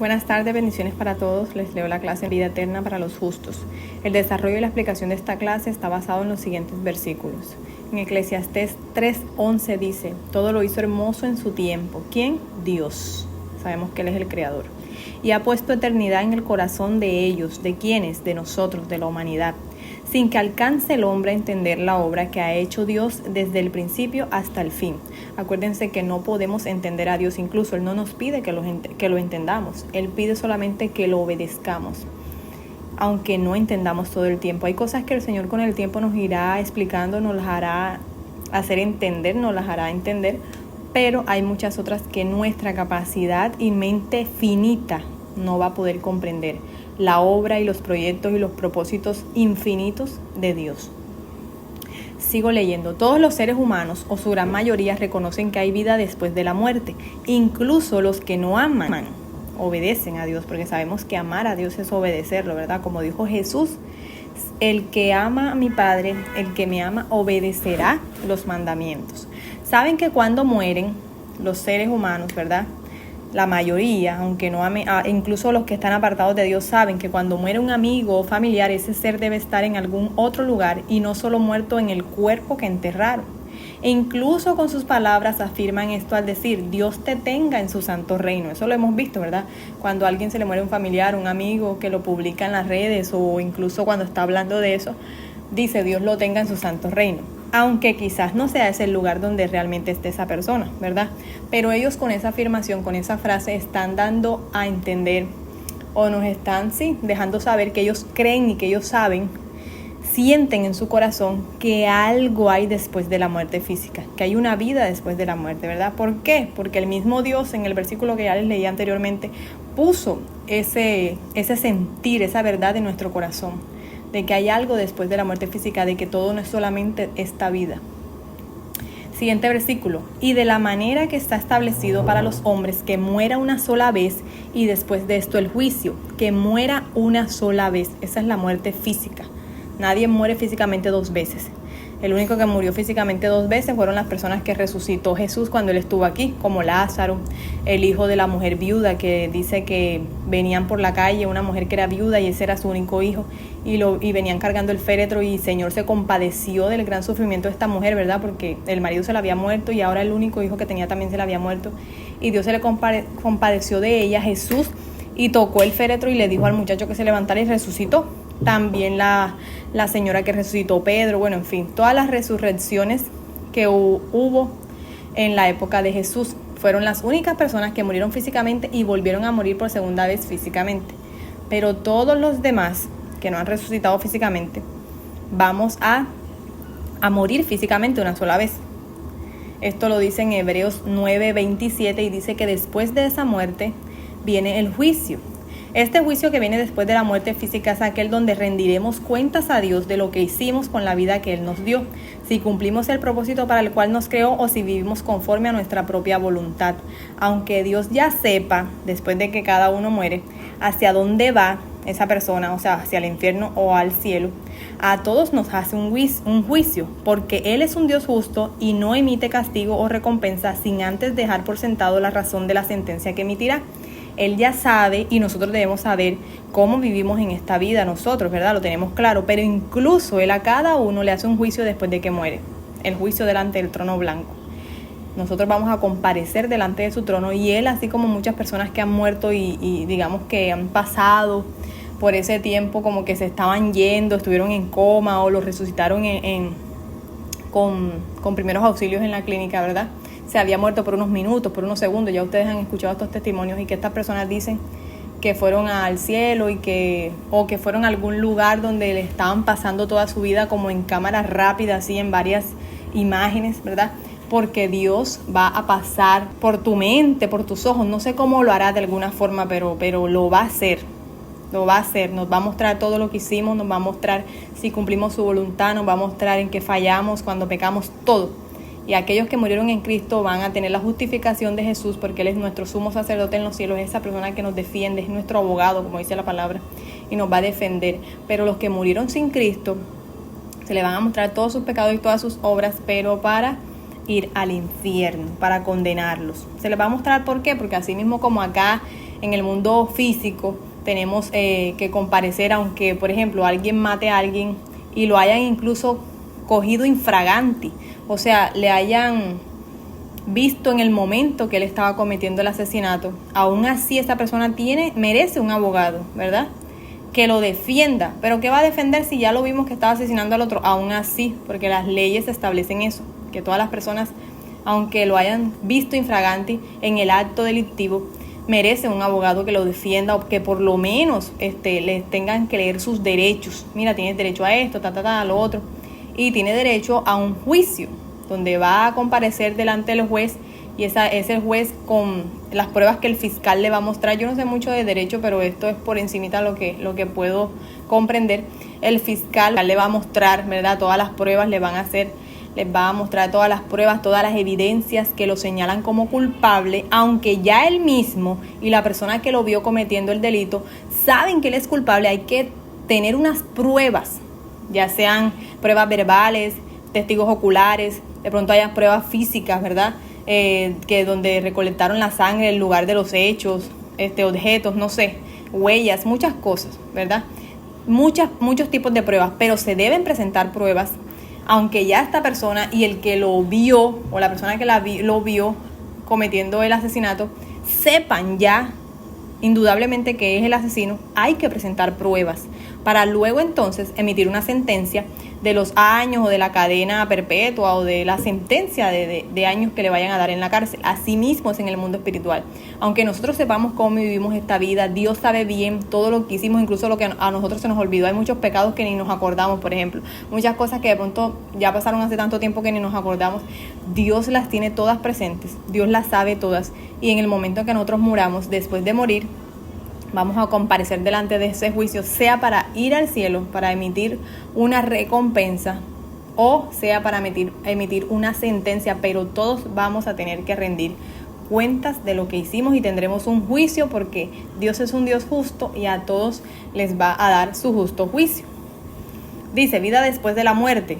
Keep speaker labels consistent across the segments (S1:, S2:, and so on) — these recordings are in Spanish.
S1: Buenas tardes, bendiciones para todos. Les leo la clase en Vida Eterna para los Justos. El desarrollo y la explicación de esta clase está basado en los siguientes versículos. En Eclesiastés 3:11 dice: todo lo hizo hermoso en su tiempo. ¿Quién? Dios. Sabemos que Él es el Creador. Y ha puesto eternidad en el corazón de ellos. ¿De quiénes? De nosotros, de la humanidad. Sin que alcance el hombre a entender la obra que ha hecho Dios desde el principio hasta el fin. Acuérdense que no podemos entender a Dios, incluso Él no nos pide que lo entendamos. Él pide solamente que lo obedezcamos, aunque no entendamos todo el tiempo. Hay cosas que el Señor con el tiempo nos irá explicando, nos las hará hacer entender, nos las hará entender, pero hay muchas otras que nuestra capacidad y mente finita no va a poder comprender la obra y los proyectos y los propósitos infinitos de Dios. Sigo leyendo. Todos los seres humanos, o su gran mayoría, reconocen que hay vida después de la muerte. Incluso los que no aman, obedecen a Dios, porque sabemos que amar a Dios es obedecerlo, ¿verdad? Como dijo Jesús, el que ama a mi Padre, el que me ama, obedecerá los mandamientos. Saben que cuando mueren los seres humanos, ¿verdad? La mayoría, aunque no ame, incluso los que están apartados de Dios, saben que cuando muere un amigo o familiar, ese ser debe estar en algún otro lugar y no solo muerto en el cuerpo que enterraron. E incluso con sus palabras afirman esto al decir: Dios te tenga en su santo reino. Eso lo hemos visto, ¿verdad? Cuando a alguien se le muere un familiar, un amigo, que lo publica en las redes, o incluso cuando está hablando de eso, dice: Dios lo tenga en su santo reino. Aunque quizás no sea ese el lugar donde realmente esté esa persona, ¿verdad? Pero ellos con esa afirmación, con esa frase, están dando a entender, o nos están, dejando saber que ellos creen y que ellos saben, sienten en su corazón que algo hay después de la muerte física, que hay una vida después de la muerte, ¿verdad? ¿Por qué? Porque el mismo Dios, en el versículo que ya les leí anteriormente, puso ese sentir, esa verdad en nuestro corazón, de que hay algo después de la muerte física, de que todo no es solamente esta vida. Siguiente versículo. Y de la manera que está establecido para los hombres, que muera una sola vez, y después de esto el juicio, que muera una sola vez. Esa es la muerte física. Nadie muere físicamente dos veces. El único que murió físicamente dos veces fueron las personas que resucitó Jesús cuando Él estuvo aquí, como Lázaro, el hijo de la mujer viuda, que dice que venían por la calle una mujer que era viuda y ese era su único hijo, y venían cargando el féretro, y el Señor se compadeció del gran sufrimiento de esta mujer, ¿verdad? Porque el marido se le había muerto y ahora el único hijo que tenía también se le había muerto, y Dios se le compadeció de ella, Jesús, y tocó el féretro y le dijo al muchacho que se levantara y resucitó. También la señora que resucitó Pedro, bueno, en fin, todas las resurrecciones que hubo en la época de Jesús fueron las únicas personas que murieron físicamente y volvieron a morir por segunda vez físicamente. Pero todos los demás que no han resucitado físicamente, vamos a morir físicamente una sola vez. Esto lo dice en Hebreos 9:27 y dice que después de esa muerte viene el juicio. Este juicio que viene después de la muerte física es aquel donde rendiremos cuentas a Dios de lo que hicimos con la vida que Él nos dio, si cumplimos el propósito para el cual nos creó o si vivimos conforme a nuestra propia voluntad. Aunque Dios ya sepa, después de que cada uno muere, hacia dónde va esa persona, o sea, hacia el infierno o al cielo, a todos nos hace un juicio, porque Él es un Dios justo y no emite castigo o recompensa sin antes dejar por sentado la razón de la sentencia que emitirá. Él ya sabe y nosotros debemos saber cómo vivimos en esta vida nosotros, ¿verdad? Lo tenemos claro, pero incluso Él a cada uno le hace un juicio después de que muere, el juicio delante del trono blanco. Nosotros vamos a comparecer delante de su trono y Él, así como muchas personas que han muerto y digamos que han pasado por ese tiempo como que se estaban yendo, estuvieron en coma o los resucitaron con primeros auxilios en la clínica, ¿verdad? Se había muerto por unos minutos, por unos segundos. Ya ustedes han escuchado estos testimonios y que estas personas dicen que fueron al cielo o que fueron a algún lugar donde le estaban pasando toda su vida como en cámara rápida, así en varias imágenes, ¿verdad? Porque Dios va a pasar por tu mente, por tus ojos. No sé cómo lo hará de alguna forma, pero lo va a hacer. Lo va a hacer, nos va a mostrar todo lo que hicimos, nos va a mostrar si cumplimos su voluntad, nos va a mostrar en qué fallamos, cuando pecamos, todo. Y aquellos que murieron en Cristo van a tener la justificación de Jesús, porque Él es nuestro sumo sacerdote en los cielos, es esa persona que nos defiende, es nuestro abogado, como dice la palabra, y nos va a defender. Pero los que murieron sin Cristo, se le van a mostrar todos sus pecados y todas sus obras, pero para ir al infierno, para condenarlos. Se les va a mostrar por qué, porque así mismo como acá en el mundo físico tenemos que comparecer, aunque por ejemplo alguien mate a alguien y lo hayan incluso cogido infraganti, o sea, le hayan visto en el momento que él estaba cometiendo el asesinato, aún así esa persona merece un abogado, ¿verdad?, que lo defienda. Pero ¿qué va a defender si ya lo vimos que estaba asesinando al otro? Aún así, porque las leyes establecen eso, que todas las personas, aunque lo hayan visto infraganti en el acto delictivo, merece un abogado que lo defienda, o que por lo menos les tengan que leer sus derechos. Mira, tienes derecho a esto, a lo otro, y tiene derecho a un juicio donde va a comparecer delante del juez, y es el juez con las pruebas que el fiscal le va a mostrar. Yo no sé mucho de derecho, pero esto es por encimita lo que puedo comprender. El fiscal le va a mostrar, ¿verdad?, todas las pruebas, les va a mostrar todas las pruebas, todas las evidencias que lo señalan como culpable, aunque ya él mismo y la persona que lo vio cometiendo el delito saben que él es culpable. Hay que tener unas pruebas, ya sean pruebas verbales, testigos oculares, de pronto haya pruebas físicas, ¿verdad?, que donde recolectaron la sangre, el lugar de los hechos, objetos, no sé, huellas, muchas cosas, ¿verdad? Muchos tipos de pruebas, pero se deben presentar pruebas, aunque ya esta persona y el que lo vio, o la persona que lo vio cometiendo el asesinato, sepan ya indudablemente que es el asesino. Hay que presentar pruebas para luego entonces emitir una sentencia de los años o de la cadena perpetua o de la sentencia de años que le vayan a dar en la cárcel. Así mismo es en el mundo espiritual. Aunque nosotros sepamos cómo vivimos esta vida, Dios sabe bien todo lo que hicimos, incluso lo que a nosotros se nos olvidó. Hay muchos pecados que ni nos acordamos, por ejemplo. Muchas cosas que de pronto ya pasaron hace tanto tiempo que ni nos acordamos. Dios las tiene todas presentes, Dios las sabe todas. Y en el momento en que nosotros muramos, después de morir, vamos a comparecer delante de ese juicio, sea para ir al cielo, para emitir una recompensa, o sea para emitir una sentencia, pero todos vamos a tener que rendir cuentas de lo que hicimos y tendremos un juicio, porque Dios es un Dios justo y a todos les va a dar su justo juicio. Dice, vida después de la muerte.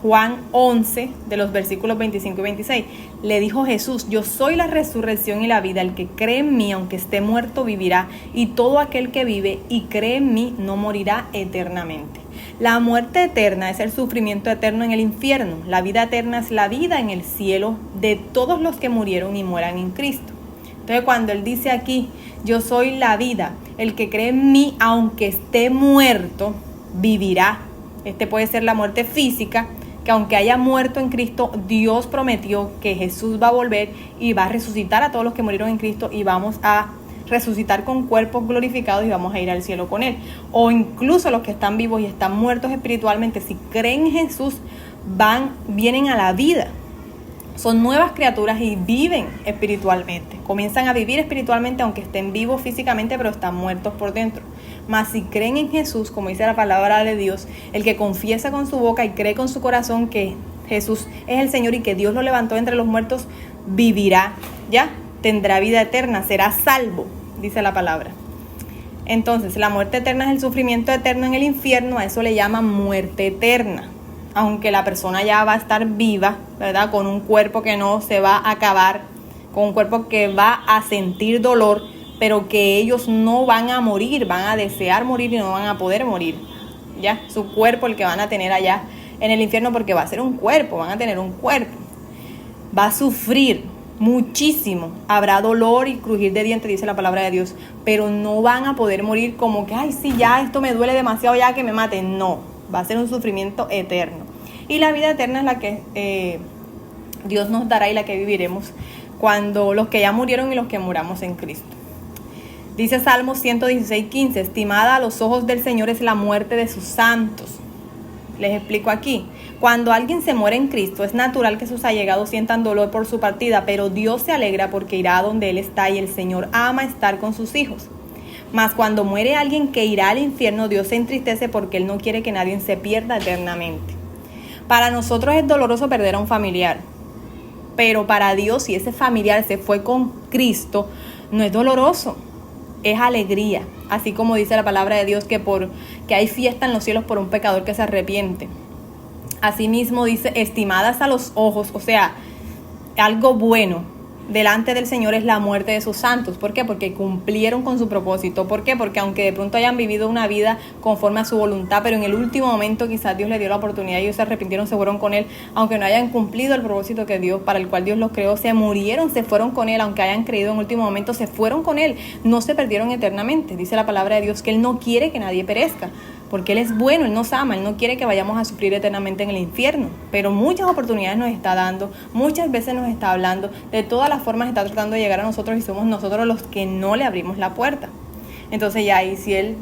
S1: Juan 11, de los versículos 25 y 26. Le dijo Jesús: yo soy la resurrección y la vida. El que cree en mí, aunque esté muerto, vivirá. Y todo aquel que vive y cree en mí no morirá eternamente. La muerte eterna es el sufrimiento eterno en el infierno. La vida eterna es la vida en el cielo de todos los que murieron y mueran en Cristo. Entonces, cuando él dice aquí, yo soy la vida, el que cree en mí, aunque esté muerto, vivirá. Puede ser la muerte física, que aunque haya muerto en Cristo, Dios prometió que Jesús va a volver y va a resucitar a todos los que murieron en Cristo, y vamos a resucitar con cuerpos glorificados y vamos a ir al cielo con Él. O incluso los que están vivos y están muertos espiritualmente, si creen en Jesús, vienen a la vida. Son nuevas criaturas y viven espiritualmente. Comienzan a vivir espiritualmente aunque estén vivos físicamente, pero están muertos por dentro. Mas si creen en Jesús, como dice la palabra de Dios, el que confiesa con su boca y cree con su corazón que Jesús es el Señor y que Dios lo levantó entre los muertos, vivirá, ¿ya? Tendrá vida eterna, será salvo, dice la palabra. Entonces, la muerte eterna es el sufrimiento eterno en el infierno. A eso le llaman muerte eterna. Aunque la persona ya va a estar viva, ¿verdad?, con un cuerpo que no se va a acabar, con un cuerpo que va a sentir dolor, pero que ellos no van a morir, van a desear morir y no van a poder morir. Ya, su cuerpo, el que van a tener allá en el infierno, porque va a ser un cuerpo, van a tener un cuerpo. Va a sufrir muchísimo, habrá dolor y crujir de dientes, dice la palabra de Dios, pero no van a poder morir como que, ay, sí, ya esto me duele demasiado, ya que me maten. No, va a ser un sufrimiento eterno. Y la vida eterna es la que Dios nos dará y la que viviremos cuando los que ya murieron y los que muramos en Cristo. Dice Salmos 116:15, estimada a los ojos del Señor es la muerte de sus santos. Les explico aquí. Cuando alguien se muere en Cristo, es natural que sus allegados sientan dolor por su partida, pero Dios se alegra porque irá a donde Él está y el Señor ama estar con sus hijos. Mas cuando muere alguien que irá al infierno, Dios se entristece porque Él no quiere que nadie se pierda eternamente. Para nosotros es doloroso perder a un familiar, pero para Dios, si ese familiar se fue con Cristo, no es doloroso, es alegría. Así como dice la palabra de Dios que hay fiesta en los cielos por un pecador que se arrepiente. Asimismo dice, estimadas a los ojos, o sea, algo bueno, delante del Señor es la muerte de sus santos. ¿Por qué? Porque cumplieron con su propósito. ¿Por qué? Porque aunque de pronto hayan vivido una vida conforme a su voluntad, pero en el último momento quizás Dios les dio la oportunidad y ellos se arrepintieron, se fueron con Él, aunque no hayan cumplido el propósito que Dios, para el cual Dios los creó, se murieron, se fueron con Él, aunque hayan creído en último momento, se fueron con Él, no se perdieron eternamente. Dice la palabra de Dios que Él no quiere que nadie perezca, porque Él es bueno, Él nos ama, Él no quiere que vayamos a sufrir eternamente en el infierno, pero muchas oportunidades nos está dando, muchas veces nos está hablando, de todas las formas está tratando de llegar a nosotros y somos nosotros los que no le abrimos la puerta. Entonces ya ahí, si Él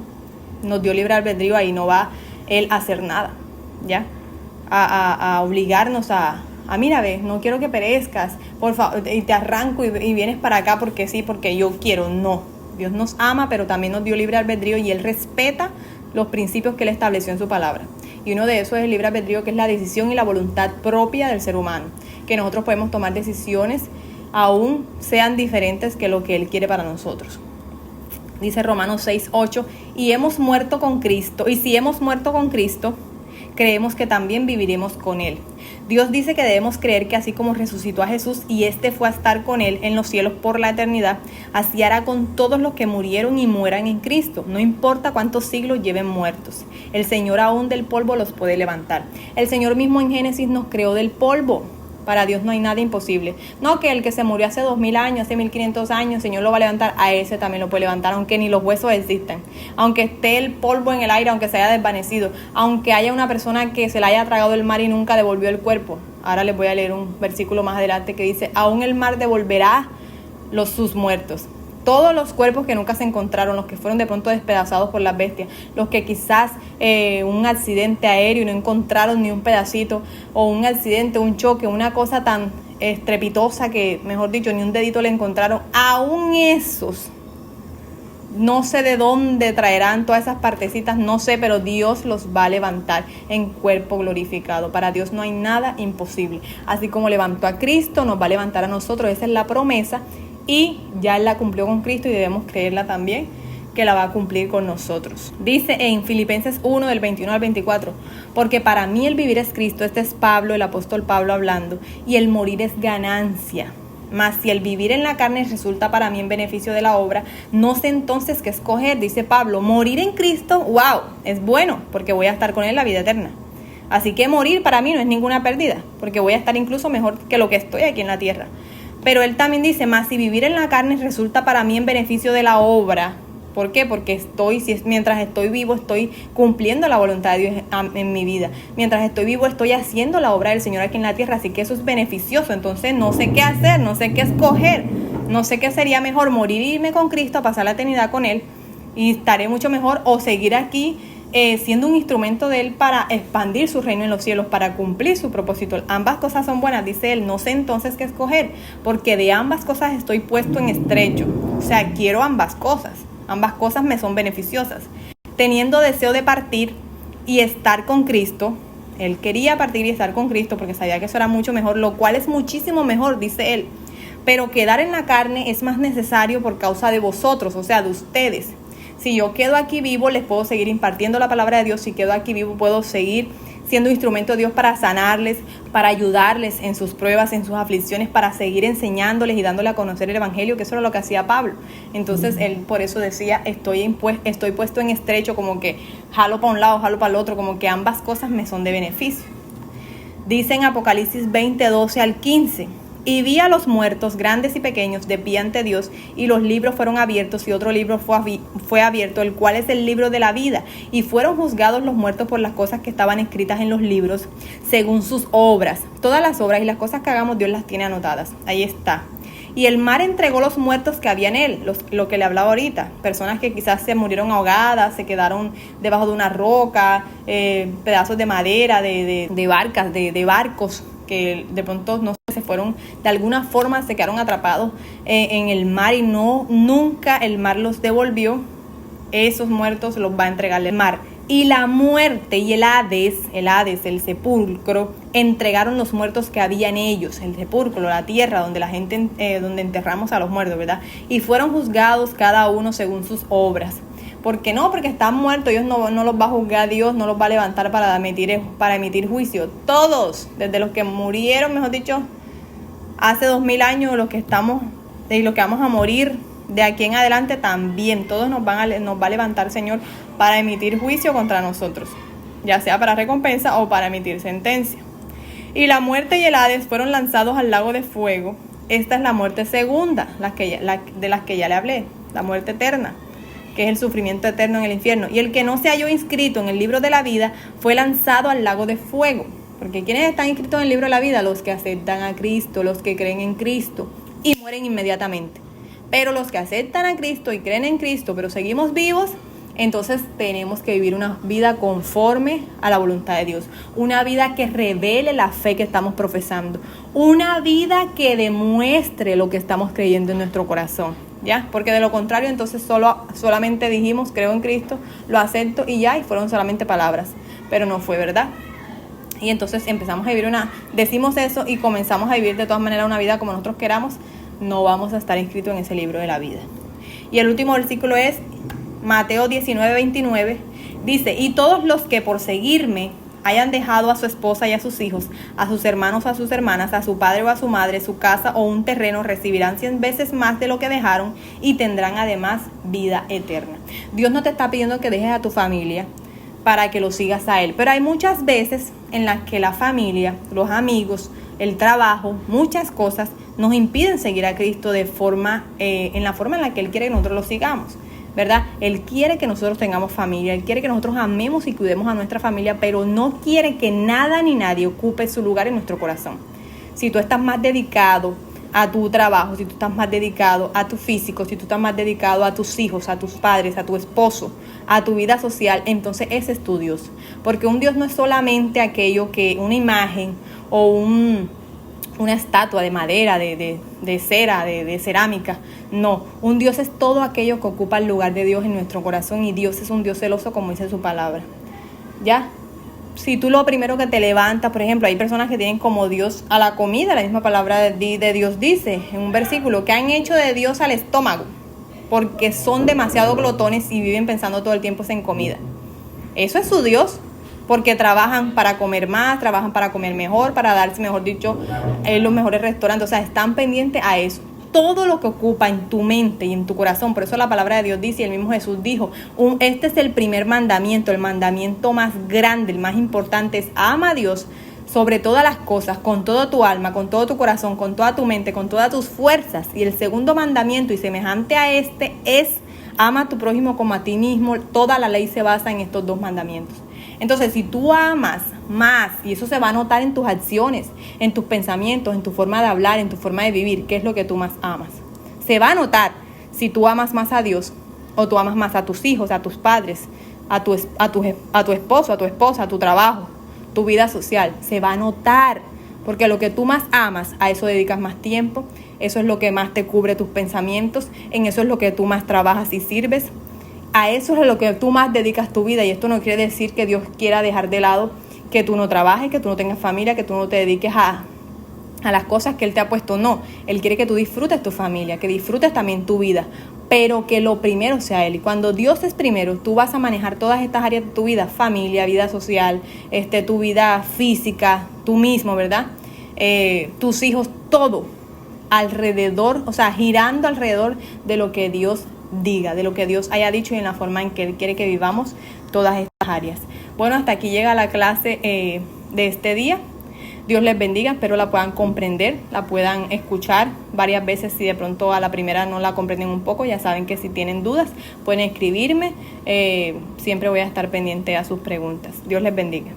S1: nos dio libre albedrío, ahí no va Él a hacer nada, ¿ya? A obligarnos a mira, ves, no quiero que perezcas, por favor, y te arranco y vienes para acá porque sí, porque yo quiero. No, Dios nos ama, pero también nos dio libre albedrío y Él respeta los principios que Él estableció en su palabra. Y uno de esos es el libre albedrío, que es la decisión y la voluntad propia del ser humano, que nosotros podemos tomar decisiones aún sean diferentes que lo que Él quiere para nosotros. Dice Romanos 6:8, y hemos muerto con Cristo, y si hemos muerto con Cristo, creemos que también viviremos con Él. Dios dice que debemos creer que así como resucitó a Jesús y éste fue a estar con Él en los cielos por la eternidad, así hará con todos los que murieron y mueran en Cristo, no importa cuántos siglos lleven muertos. El Señor aún del polvo los puede levantar. El Señor mismo en Génesis nos creó del polvo. Para Dios no hay nada imposible. No que el que se murió hace 2000 años, hace 1500 años, el Señor lo va a levantar, a ese también lo puede levantar, aunque ni los huesos existan, aunque esté el polvo en el aire, aunque se haya desvanecido, aunque haya una persona que se le haya tragado el mar y nunca devolvió el cuerpo. Ahora les voy a leer un versículo más adelante que dice, aún el mar devolverá sus muertos. Todos los cuerpos que nunca se encontraron, los que fueron de pronto despedazados por las bestias, los que quizás un accidente aéreo y no encontraron ni un pedacito, o un accidente, un choque, una cosa tan estrepitosa que, mejor dicho, ni un dedito le encontraron, aún esos, no sé de dónde traerán todas esas partecitas, no sé, pero Dios los va a levantar en cuerpo glorificado. Para Dios no hay nada imposible. Así como levantó a Cristo, nos va a levantar a nosotros. Esa es la promesa. Y ya Él la cumplió con Cristo y debemos creerla también, que la va a cumplir con nosotros. Dice en Filipenses 1 del 21 al 24, porque para mí el vivir es Cristo, este es Pablo, el apóstol Pablo hablando, y el morir es ganancia. Mas si el vivir en la carne resulta para mí en beneficio de la obra, no sé entonces qué escoger. Dice Pablo, morir en Cristo, wow, es bueno, porque voy a estar con Él la vida eterna. Así que morir para mí no es ninguna pérdida, porque voy a estar incluso mejor que lo que estoy aquí en la tierra. Pero él también dice, más si vivir en la carne resulta para mí en beneficio de la obra. ¿Por qué? Porque mientras estoy vivo, estoy cumpliendo la voluntad de Dios en mi vida. Mientras estoy vivo, estoy haciendo la obra del Señor aquí en la tierra. Así que eso es beneficioso. Entonces no sé qué hacer, no sé qué escoger. No sé qué sería mejor, morir y irme con Cristo, a pasar la eternidad con Él. Y estaré mucho mejor, o seguir aquí siendo un instrumento de Él para expandir su reino en los cielos, para cumplir su propósito. Ambas cosas son buenas, dice Él, no sé entonces qué escoger, porque de ambas cosas estoy puesto en estrecho. O sea, quiero ambas cosas me son beneficiosas. Teniendo deseo de partir y estar con Cristo, Él quería partir y estar con Cristo porque sabía que eso era mucho mejor, lo cual es muchísimo mejor, dice Él. Pero quedar en la carne es más necesario por causa de vosotros, o sea, de ustedes. Si yo quedo aquí vivo, les puedo seguir impartiendo la palabra de Dios. Si quedo aquí vivo, puedo seguir siendo instrumento de Dios para sanarles, para ayudarles en sus pruebas, en sus aflicciones, para seguir enseñándoles y dándole a conocer el evangelio, que eso era lo que hacía Pablo. Entonces él por eso decía, estoy puesto en estrecho, como que jalo para un lado, jalo para el otro, como que ambas cosas me son de beneficio. Dice en Apocalipsis 20, 12 al 15. Y vi a los muertos, grandes y pequeños, de pie ante Dios, y los libros fueron abiertos, y otro libro fue abierto, el cual es el libro de la vida. Y fueron juzgados los muertos por las cosas que estaban escritas en los libros, según sus obras. Todas las obras y las cosas que hagamos, Dios las tiene anotadas. Ahí está. Y el mar entregó los muertos que había en él, lo que le hablaba ahorita. Personas que quizás se murieron ahogadas, se quedaron debajo de una roca, pedazos de madera, de barcas, de barcos, que de pronto no se fueron, de alguna forma se quedaron atrapados en el mar y nunca el mar los devolvió. Esos muertos los va a entregar el mar. Y la muerte y el Hades, el sepulcro, entregaron los muertos que había en ellos, el sepulcro, la tierra donde la gente, donde enterramos a los muertos, ¿verdad? Y fueron juzgados cada uno según sus obras. ¿Por qué no? Porque están muertos, Dios no los va a juzgar, Dios no los va a levantar para emitir juicio. Todos, desde los que murieron, mejor dicho, hace 2000 años, los que estamos y los que vamos a morir de aquí en adelante también. Todos nos va a levantar, Señor, para emitir juicio contra nosotros, ya sea para recompensa o para emitir sentencia. Y la muerte y el Hades fueron lanzados al lago de fuego. Esta es la muerte segunda, de las que ya le hablé, la muerte eterna, que es el sufrimiento eterno en el infierno. Y el que no se halló inscrito en el libro de la vida fue lanzado al lago de fuego. Porque ¿quiénes están inscritos en el libro de la vida? Los que aceptan a Cristo, los que creen en Cristo y mueren inmediatamente. Pero los que aceptan a Cristo y creen en Cristo, pero seguimos vivos, entonces tenemos que vivir una vida conforme a la voluntad de Dios. Una vida que revele la fe que estamos profesando. Una vida que demuestre lo que estamos creyendo en nuestro corazón, ¿ya? Porque de lo contrario, entonces solamente dijimos, creo en Cristo, lo acepto y ya, y fueron solamente palabras. Pero no fue verdad. Y entonces empezamos a vivir decimos eso y comenzamos a vivir de todas maneras una vida como nosotros queramos, no vamos a estar inscritos en ese libro de la vida. Y el último versículo es Mateo 19:29, dice: y todos los que por seguirme hayan dejado a su esposa y a sus hijos, a sus hermanos o a sus hermanas, a su padre o a su madre, su casa o un terreno, recibirán 100 veces más de lo que dejaron y tendrán además vida eterna. Dios no te está pidiendo que dejes a tu familia para que lo sigas a Él, pero hay muchas veces en las que la familia, los amigos, el trabajo, muchas cosas nos impiden seguir a Cristo en la forma en la que Él quiere que nosotros lo sigamos, ¿verdad? Él quiere que nosotros tengamos familia, Él quiere que nosotros amemos y cuidemos a nuestra familia, pero no quiere que nada ni nadie ocupe su lugar en nuestro corazón. Si tú estás más dedicado a tu trabajo, si tú estás más dedicado a tu físico, si tú estás más dedicado a tus hijos, a tus padres, a tu esposo, a tu vida social, entonces ese es tu Dios. Porque un Dios no es solamente aquello que una imagen o una estatua de madera, de cera, de cerámica. No, un Dios es todo aquello que ocupa el lugar de Dios en nuestro corazón, y Dios es un Dios celoso, como dice su palabra. ¿Ya? Si tú lo primero que te levantas, por ejemplo, hay personas que tienen como Dios a la comida, la misma palabra de Dios dice en un versículo, que han hecho de Dios al estómago, porque son demasiado glotones y viven pensando todo el tiempo en comida. Eso es su Dios, porque trabajan para comer más, trabajan para comer mejor, para darse, mejor dicho, en los mejores restaurantes. O sea, están pendientes a eso. Todo lo que ocupa en tu mente y en tu corazón. Por eso la palabra de Dios dice, y el mismo Jesús dijo, este es el primer mandamiento, el mandamiento más grande, el más importante, es ama a Dios sobre todas las cosas, con todo tu alma, con todo tu corazón, con toda tu mente, con todas tus fuerzas. Y el segundo mandamiento, y semejante a este, es ama a tu prójimo como a ti mismo. Toda la ley se basa en estos dos mandamientos. Entonces, si tú amas más, y eso se va a notar en tus acciones, en tus pensamientos, en tu forma de hablar, en tu forma de vivir, ¿qué es lo que tú más amas? Se va a notar si tú amas más a Dios, o tú amas más a tus hijos, a tus padres, a tu esposo, a tu esposa, a tu trabajo, tu vida social. Se va a notar, porque lo que tú más amas, a eso dedicas más tiempo, eso es lo que más te cubre tus pensamientos, en eso es lo que tú más trabajas y sirves. A eso es lo que tú más dedicas tu vida, y esto no quiere decir que Dios quiera dejar de lado que tú no trabajes, que tú no tengas familia, que tú no te dediques a las cosas que Él te ha puesto. No, Él quiere que tú disfrutes tu familia, que disfrutes también tu vida, pero que lo primero sea Él. Y cuando Dios es primero, tú vas a manejar todas estas áreas de tu vida, familia, vida social, tu vida física, tú mismo, ¿verdad? Tus hijos, todo alrededor, o sea, girando alrededor de lo que Dios diga, de lo que Dios haya dicho y en la forma en que Él quiere que vivamos todas estas áreas. Bueno, hasta aquí llega la clase de este día. Dios les bendiga, espero la puedan comprender, la puedan escuchar varias veces. Si de pronto a la primera no la comprenden un poco, ya saben que si tienen dudas pueden escribirme, siempre voy a estar pendiente a sus preguntas. Dios les bendiga.